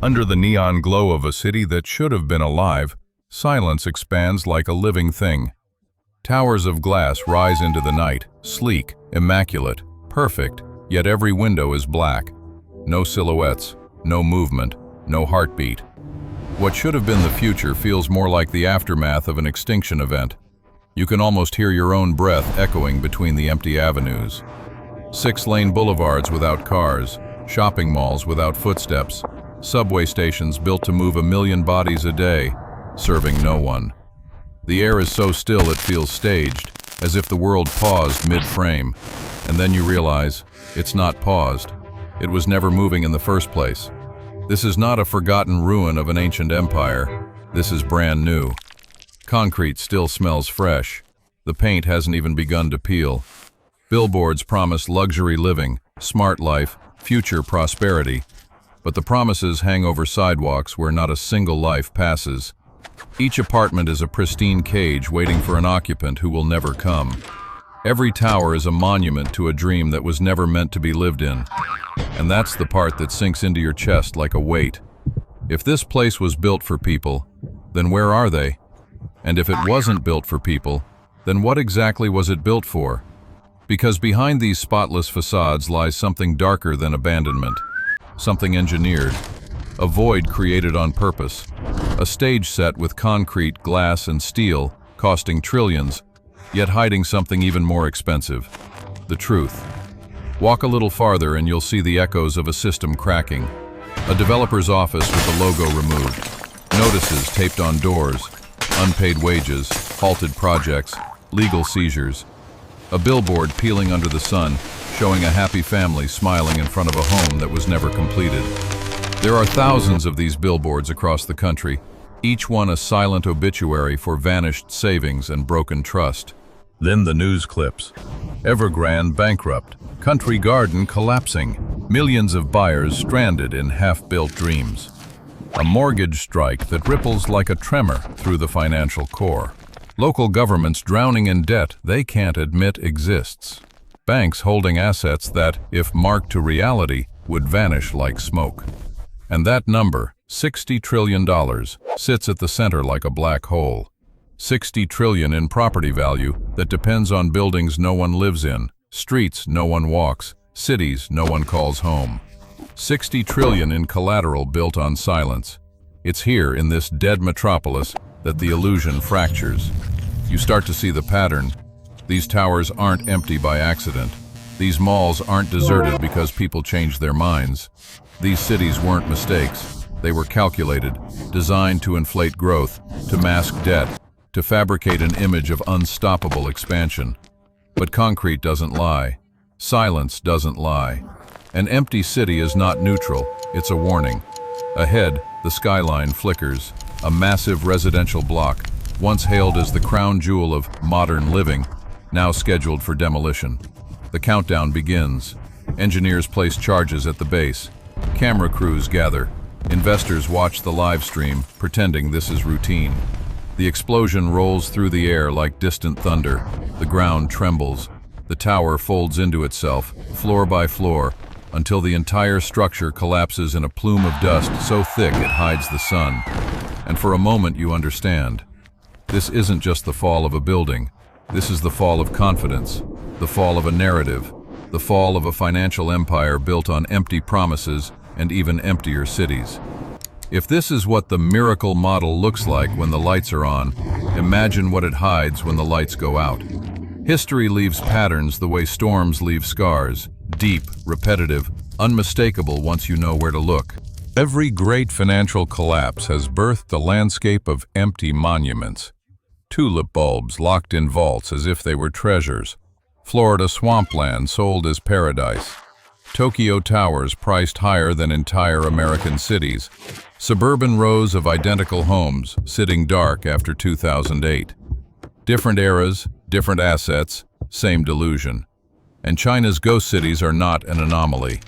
Under the neon glow of a city that should have been alive, silence expands like a living thing. Towers of glass rise into the night, sleek, immaculate, perfect, yet every window is black. No silhouettes, no movement, no heartbeat. What should have been the future feels more like the aftermath of an extinction event. You can almost hear your own breath echoing between the empty avenues. 6-lane boulevards without cars, shopping malls without footsteps, subway stations built to move 1 million bodies a day, serving no one. The air is so still it feels staged, as if the world paused mid-frame, and then you realize it's not paused. It was never moving in the first place. This is not a forgotten ruin of an ancient empire. This is brand new. Concrete still smells fresh. The paint hasn't even begun to peel. Billboards promise luxury living, smart life, future prosperity. But the promises hang over sidewalks where not a single life passes. Each apartment is a pristine cage waiting for an occupant who will never come. Every tower is a monument to a dream that was never meant to be lived in. And that's the part that sinks into your chest like a weight. If this place was built for people, then where are they? And if it wasn't built for people, then what exactly was it built for? Because behind these spotless facades lies something darker than abandonment, something engineered, a void created on purpose, a stage set with concrete, glass, and steel, costing trillions, yet hiding something even more expensive: the truth. Walk a little farther and you'll see the echoes of a system cracking. A developer's office with the logo removed, notices taped on doors, unpaid wages, halted projects, legal seizures. A billboard peeling under the sun, showing a happy family smiling in front of a home that was never completed. There are thousands of these billboards across the country, each one a silent obituary for vanished savings and broken trust. Then the news clips. Evergrande bankrupt, country garden collapsing, millions of buyers stranded in half-built dreams. A mortgage strike that ripples like a tremor through the financial core. Local governments drowning in debt they can't admit exists. Banks holding assets that, if marked to reality, would vanish like smoke. And that number, $60 trillion, sits at the center like a black hole. 60 trillion in property value that depends on buildings no one lives in, streets no one walks, cities no one calls home. 60 trillion in collateral built on silence. It's here in this dead metropolis that the illusion fractures. You start to see the pattern. These towers aren't empty by accident. These malls aren't deserted because people changed their minds. These cities weren't mistakes. They were calculated, designed to inflate growth, to mask debt, to fabricate an image of unstoppable expansion. But concrete doesn't lie. Silence doesn't lie. An empty city is not neutral, it's a warning. Ahead, the skyline flickers. A massive residential block, once hailed as the crown jewel of modern living, now scheduled for demolition. The countdown begins. Engineers place charges at the base. Camera crews gather. Investors watch the live stream, pretending this is routine. The explosion rolls through the air like distant thunder. The ground trembles. The tower folds into itself, floor by floor, until the entire structure collapses in a plume of dust so thick it hides the sun. And for a moment you understand. This isn't just the fall of a building. This is the fall of confidence, the fall of a narrative, the fall of a financial empire built on empty promises and even emptier cities. If this is what the miracle model looks like when the lights are on, imagine what it hides when the lights go out. History leaves patterns the way storms leave scars, deep, repetitive, unmistakable once you know where to look. Every great financial collapse has birthed a landscape of empty monuments. Tulip bulbs locked in vaults as if they were treasures. Florida swampland sold as paradise. Tokyo towers priced higher than entire American cities. Suburban rows of identical homes sitting dark after 2008. Different eras, different assets, same delusion. And China's ghost cities are not an anomaly.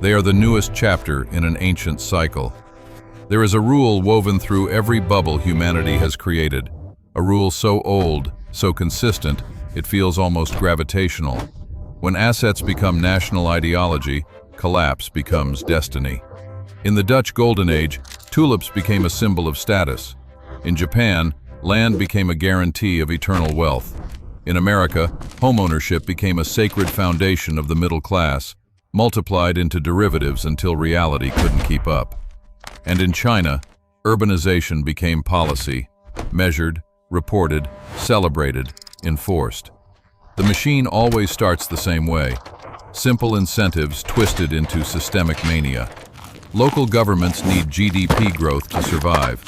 They are the newest chapter in an ancient cycle. There is a rule woven through every bubble humanity has created. A rule so old, so consistent, it feels almost gravitational. When assets become national ideology, collapse becomes destiny. In the Dutch Golden Age, tulips became a symbol of status. In Japan, land became a guarantee of eternal wealth. In America, homeownership became a sacred foundation of the middle class, multiplied into derivatives until reality couldn't keep up. And in China, urbanization became policy, measured, reported, celebrated, enforced. The machine always starts the same way. Simple incentives twisted into systemic mania. Local governments need GDP growth to survive.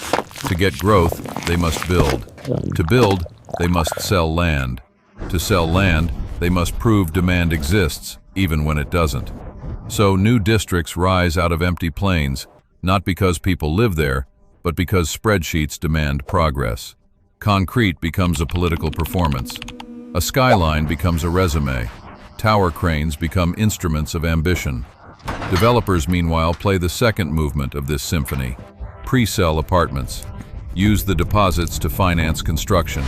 To get growth, they must build. To build, they must sell land. To sell land, they must prove demand exists, even when it doesn't. So new districts rise out of empty plains, not because people live there, but because spreadsheets demand progress. Concrete becomes a political performance. A skyline becomes a resume. Tower cranes become instruments of ambition. Developers, meanwhile, play the second movement of this symphony. Pre-sell apartments. Use the deposits to finance construction.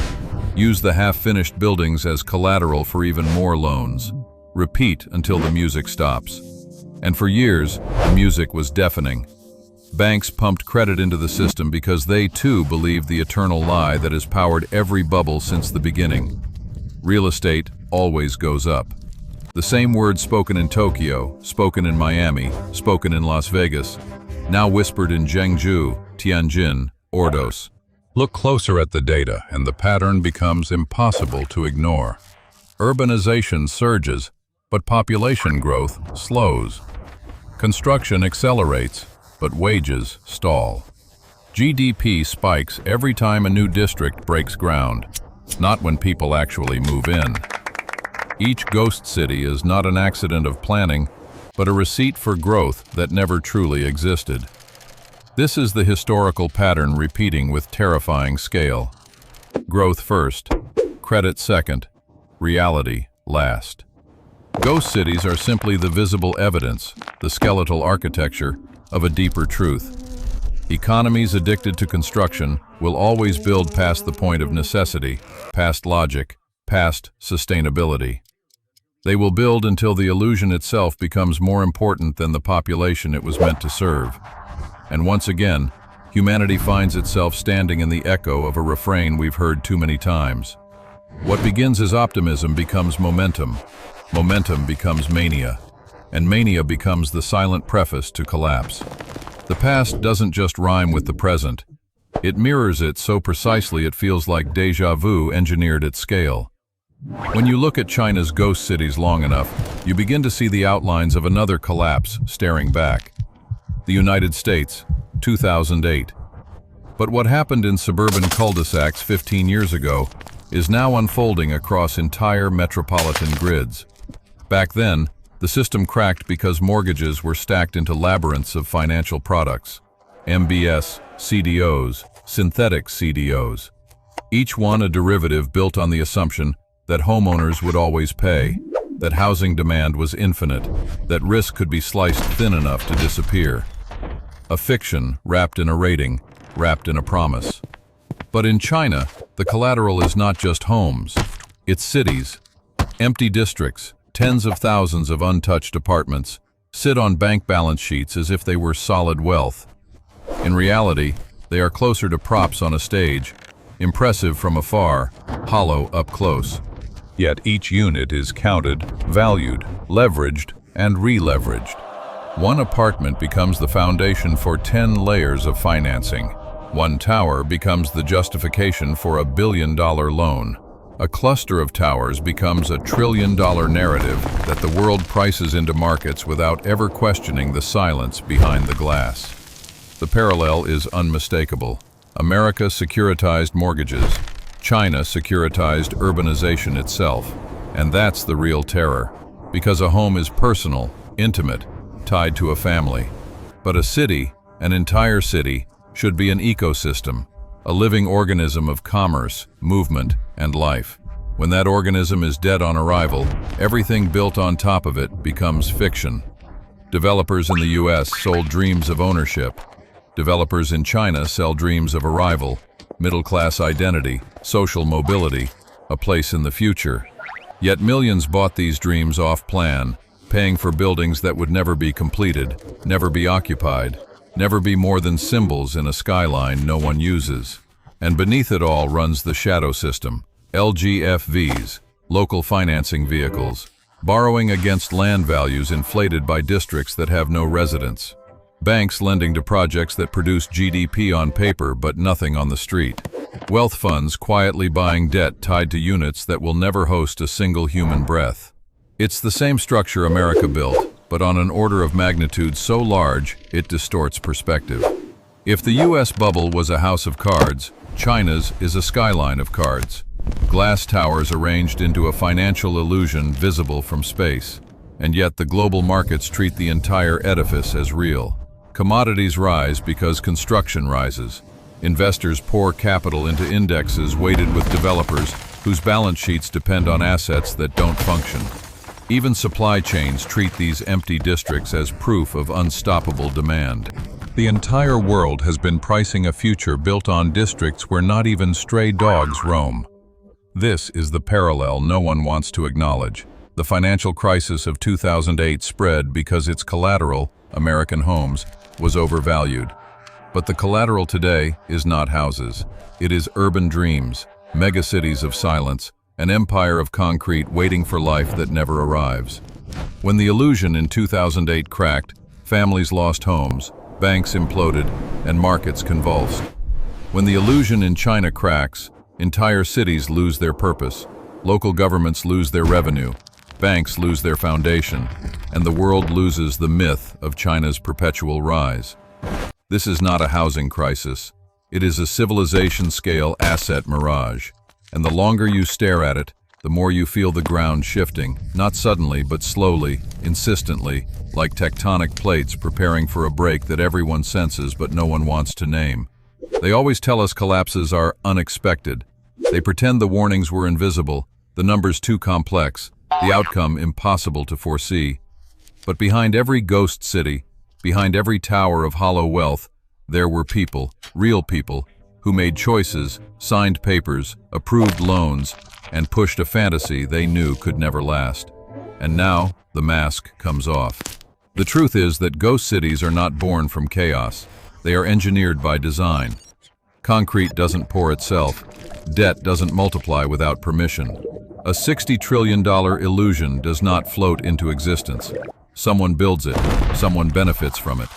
Use the half-finished buildings as collateral for even more loans. Repeat until the music stops. And for years, the music was deafening. Banks pumped credit into the system because they too believed the eternal lie that has powered every bubble since the beginning. Real estate always goes up. The same words spoken in Tokyo, spoken in Miami, spoken in Las Vegas, now whispered in Zhengzhou, Tianjin, Ordos. Look closer at the data, and the pattern becomes impossible to ignore. Urbanization surges, but population growth slows. Construction accelerates, but wages stall. GDP spikes every time a new district breaks ground, not when people actually move in. Each ghost city is not an accident of planning, but a receipt for growth that never truly existed. This is the historical pattern repeating with terrifying scale. Growth first, credit second, reality last. Ghost cities are simply the visible evidence, the skeletal architecture, of a deeper truth. Economies addicted to construction will always build past the point of necessity, past logic, past sustainability. They will build until the illusion itself becomes more important than the population it was meant to serve. And once again, humanity finds itself standing in the echo of a refrain we've heard too many times. What begins as optimism becomes momentum. Momentum becomes mania. And mania becomes the silent preface to collapse. The past doesn't just rhyme with the present. It mirrors it so precisely it feels like déjà vu engineered at scale. When you look at China's ghost cities long enough, you begin to see the outlines of another collapse staring back. The United States, 2008. But what happened in suburban cul-de-sacs 15 years ago is now unfolding across entire metropolitan grids. Back then, the system cracked because mortgages were stacked into labyrinths of financial products. MBS, CDOs, synthetic CDOs. Each one a derivative built on the assumption that homeowners would always pay, that housing demand was infinite, that risk could be sliced thin enough to disappear. A fiction wrapped in a rating, wrapped in a promise. But in China, the collateral is not just homes, it's cities. Empty districts, tens of thousands of untouched apartments, sit on bank balance sheets as if they were solid wealth. In reality, they are closer to props on a stage, impressive from afar, hollow up close. Yet each unit is counted, valued, leveraged, and re-leveraged. One apartment becomes the foundation for 10 layers of financing. One tower becomes the justification for a billion-dollar loan. A cluster of towers becomes a trillion-dollar narrative that the world prices into markets without ever questioning the silence behind the glass. The parallel is unmistakable. America securitized mortgages. China securitized urbanization itself. And that's the real terror. Because a home is personal, intimate, tied to a family. But a city, an entire city, should be an ecosystem, a living organism of commerce, movement, and life. When that organism is dead on arrival, everything built on top of it becomes fiction. Developers in the US sold dreams of ownership. Developers in China sell dreams of arrival, middle-class identity, social mobility, a place in the future. Yet millions bought these dreams off-plan, paying for buildings that would never be completed, never be occupied, never be more than symbols in a skyline no one uses. And beneath it all runs the shadow system, LGFVs, local financing vehicles, borrowing against land values inflated by districts that have no residents. Banks lending to projects that produce GDP on paper but nothing on the street. Wealth funds quietly buying debt tied to units that will never host a single human breath. It's the same structure America built, but on an order of magnitude so large it distorts perspective. If the US bubble was a house of cards, China's is a skyline of cards. Glass towers arranged into a financial illusion visible from space. And yet the global markets treat the entire edifice as real. Commodities rise because construction rises. Investors pour capital into indexes weighted with developers whose balance sheets depend on assets that don't function. Even supply chains treat these empty districts as proof of unstoppable demand. The entire world has been pricing a future built on districts where not even stray dogs roam. This is the parallel no one wants to acknowledge. The financial crisis of 2008 spread because its collateral, American homes, was overvalued. But the collateral today is not houses. It is urban dreams, megacities of silence, an empire of concrete waiting for life that never arrives. When the illusion in 2008 cracked, families lost homes, banks imploded, and markets convulsed. When the illusion in China cracks, entire cities lose their purpose, local governments lose their revenue, banks lose their foundation, and the world loses the myth of China's perpetual rise. This is not a housing crisis. It is a civilization-scale asset mirage. And the longer you stare at it, the more you feel the ground shifting, not suddenly but slowly, insistently, like tectonic plates preparing for a break that everyone senses but no one wants to name. They always tell us collapses are unexpected. They pretend the warnings were invisible, the numbers too complex, the outcome impossible to foresee. But behind every ghost city, behind every tower of hollow wealth, there were people, real people, who made choices, signed papers, approved loans, and pushed a fantasy they knew could never last. And now, the mask comes off. The truth is that ghost cities are not born from chaos. They are engineered by design. Concrete doesn't pour itself. Debt doesn't multiply without permission. A $60 trillion illusion does not float into existence. Someone builds it. Someone benefits from it.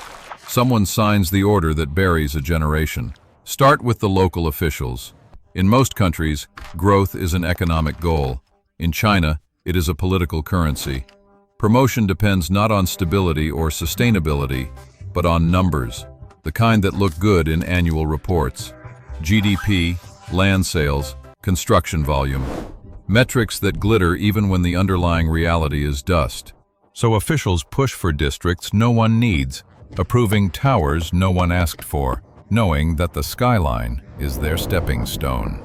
Someone signs the order that buries a generation. Start with the local officials. In most countries, growth is an economic goal. In China, it is a political currency. Promotion depends not on stability or sustainability, but on numbers, the kind that look good in annual reports. GDP, land sales, construction volume. Metrics that glitter even when the underlying reality is dust. So officials push for districts no one needs, approving towers no one asked for, knowing that the skyline is their stepping stone.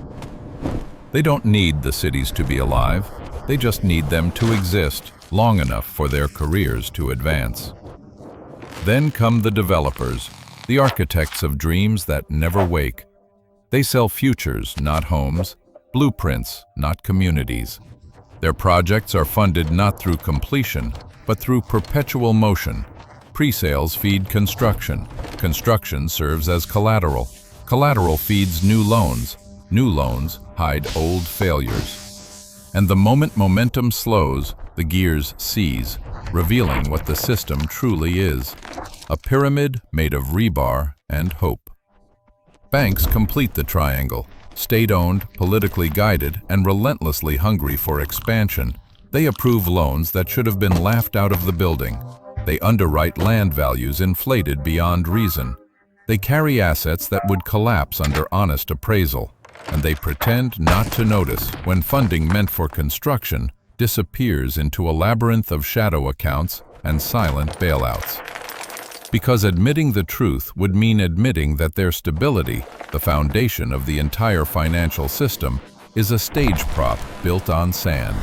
They don't need the cities to be alive, they just need them to exist long enough for their careers to advance. Then come the developers, the architects of dreams that never wake. They sell futures, not homes, blueprints, not communities. Their projects are funded not through completion, but through perpetual motion. Pre-sales feed construction. Construction serves as collateral. Collateral feeds new loans. New loans hide old failures. And the moment momentum slows, the gears seize, revealing what the system truly is. A pyramid made of rebar and hope. Banks complete the triangle. State-owned, politically guided, and relentlessly hungry for expansion. They approve loans that should have been laughed out of the building. They underwrite land values inflated beyond reason. They carry assets that would collapse under honest appraisal. And they pretend not to notice when funding meant for construction disappears into a labyrinth of shadow accounts and silent bailouts. Because admitting the truth would mean admitting that their stability, the foundation of the entire financial system, is a stage prop built on sand.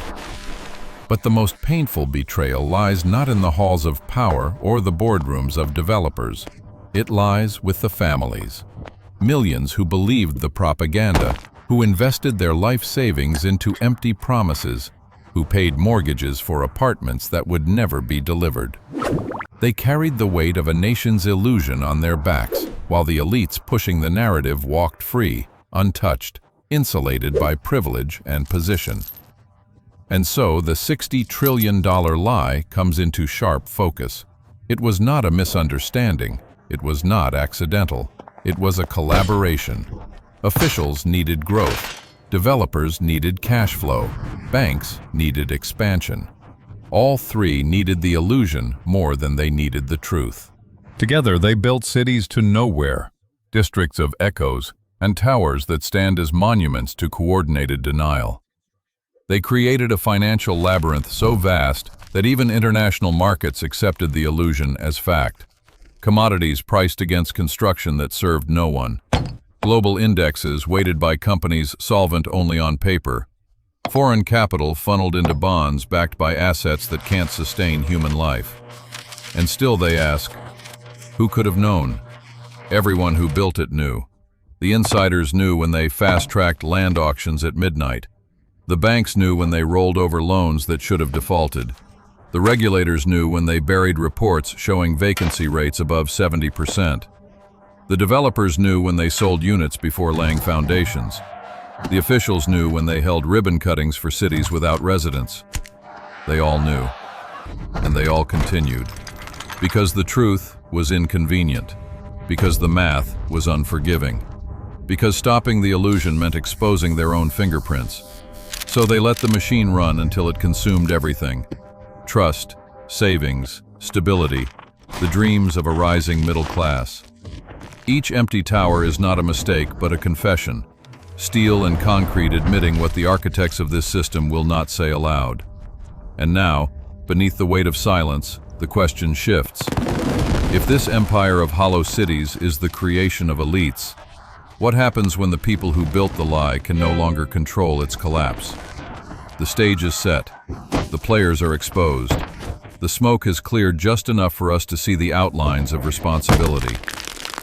But the most painful betrayal lies not in the halls of power or the boardrooms of developers. It lies with the families. Millions who believed the propaganda, who invested their life savings into empty promises, who paid mortgages for apartments that would never be delivered. They carried the weight of a nation's illusion on their backs, while the elites pushing the narrative walked free, untouched, insulated by privilege and position. And so the $60 trillion lie comes into sharp focus. It was not a misunderstanding. It was not accidental. It was a collaboration. Officials needed growth. Developers needed cash flow. Banks needed expansion. All three needed the illusion more than they needed the truth. Together they built cities to nowhere, districts of echoes, and towers that stand as monuments to coordinated denial. They created a financial labyrinth so vast that even international markets accepted the illusion as fact. Commodities priced against construction that served no one. Global indexes weighted by companies solvent only on paper. Foreign capital funneled into bonds backed by assets that can't sustain human life. And still they ask, who could have known? Everyone who built it knew. The insiders knew when they fast-tracked land auctions at midnight. The banks knew when they rolled over loans that should have defaulted. The regulators knew when they buried reports showing vacancy rates above 70%. The developers knew when they sold units before laying foundations. The officials knew when they held ribbon cuttings for cities without residents. They all knew. And they all continued. Because the truth was inconvenient. Because the math was unforgiving. Because stopping the illusion meant exposing their own fingerprints. So they let the machine run until it consumed everything. Trust, savings, stability, the dreams of a rising middle class. Each empty tower is not a mistake, but a confession. Steel and concrete admitting what the architects of this system will not say aloud. And now, beneath the weight of silence, the question shifts. If this empire of hollow cities is the creation of elites, what happens when the people who built the lie can no longer control its collapse? The stage is set. The players are exposed. The smoke has cleared just enough for us to see the outlines of responsibility.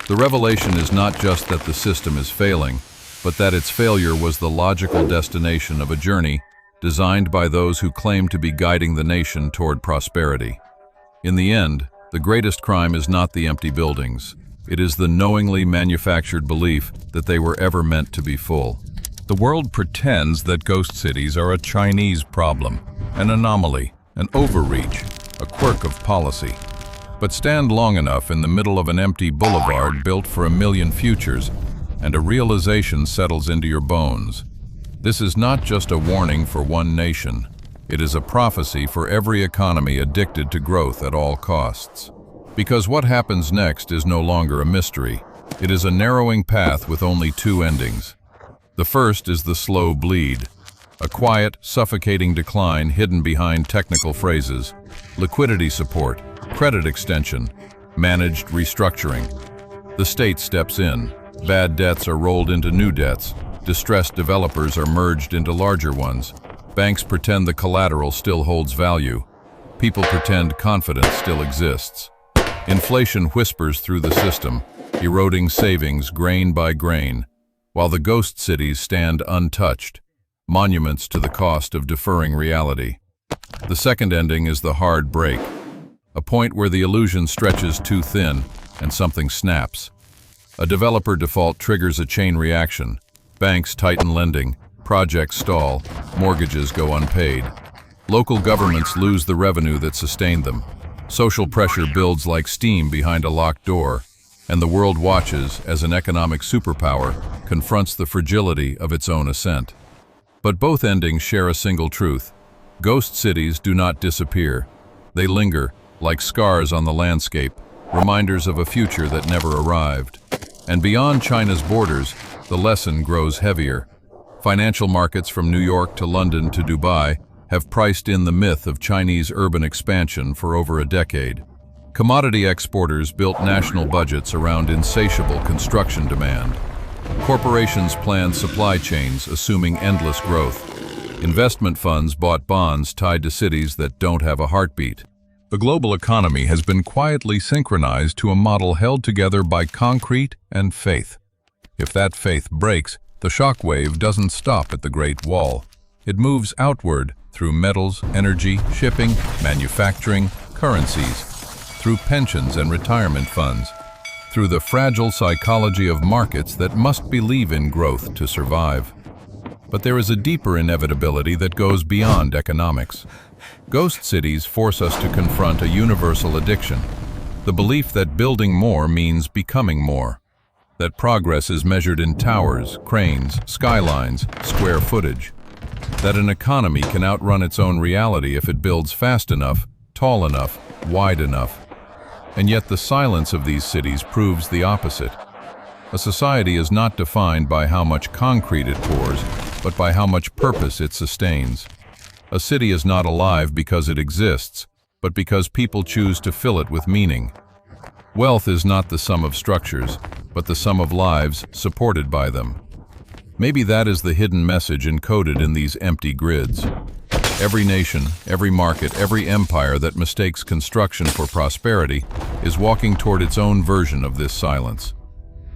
The revelation is not just that the system is failing, but that its failure was the logical destination of a journey designed by those who claim to be guiding the nation toward prosperity. In the end, the greatest crime is not the empty buildings. It is the knowingly manufactured belief that they were ever meant to be full. The world pretends that ghost cities are a Chinese problem, an anomaly, an overreach, a quirk of policy. But stand long enough in the middle of an empty boulevard built for a million futures, and a realization settles into your bones. This is not just a warning for one nation. It is a prophecy for every economy addicted to growth at all costs. Because what happens next is no longer a mystery. It is a narrowing path with only two endings. The first is the slow bleed, a quiet, suffocating decline hidden behind technical phrases, liquidity support, credit extension, managed restructuring. The state steps in. Bad debts are rolled into new debts. Distressed developers are merged into larger ones. Banks pretend the collateral still holds value. People pretend confidence still exists. Inflation whispers through the system, eroding savings grain by grain, while the ghost cities stand untouched, monuments to the cost of deferring reality. The second ending is the hard break, a point where the illusion stretches too thin and something snaps. A developer default triggers a chain reaction. Banks tighten lending, projects stall, mortgages go unpaid. Local governments lose the revenue that sustained them. Social pressure builds like steam behind a locked door, and the world watches as an economic superpower confronts the fragility of its own ascent. But both endings share a single truth. Ghost cities do not disappear. They linger, like scars on the landscape, reminders of a future that never arrived. And beyond China's borders, the lesson grows heavier. Financial markets from New York to London to Dubai have priced in the myth of Chinese urban expansion for over a decade. Commodity exporters built national budgets around insatiable construction demand. Corporations planned supply chains assuming endless growth. Investment funds bought bonds tied to cities that don't have a heartbeat. The global economy has been quietly synchronized to a model held together by concrete and faith. If that faith breaks, the shockwave doesn't stop at the Great Wall. It moves outward through metals, energy, shipping, manufacturing, currencies, through pensions and retirement funds, through the fragile psychology of markets that must believe in growth to survive. But there is a deeper inevitability that goes beyond economics. Ghost cities force us to confront a universal addiction, the belief that building more means becoming more, that progress is measured in towers, cranes, skylines, square footage, that an economy can outrun its own reality if it builds fast enough, tall enough, wide enough. And yet the silence of these cities proves the opposite. A society is not defined by how much concrete it pours, but by how much purpose it sustains. A city is not alive because it exists, but because people choose to fill it with meaning. Wealth is not the sum of structures, but the sum of lives supported by them. Maybe that is the hidden message encoded in these empty grids. Every nation, every market, every empire that mistakes construction for prosperity is walking toward its own version of this silence.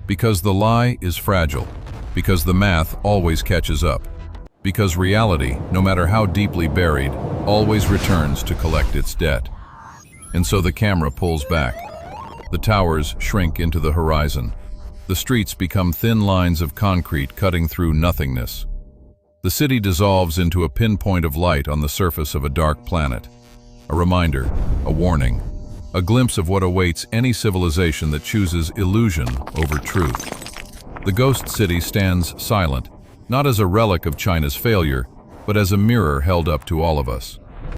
Because the lie is fragile, because the math always catches up, because reality, no matter how deeply buried, always returns to collect its debt. And so the camera pulls back. The towers shrink into the horizon. The streets become thin lines of concrete cutting through nothingness. The city dissolves into a pinpoint of light on the surface of a dark planet. A reminder, a warning, a glimpse of what awaits any civilization that chooses illusion over truth. The ghost city stands silent, not as a relic of China's failure, but as a mirror held up to all of us.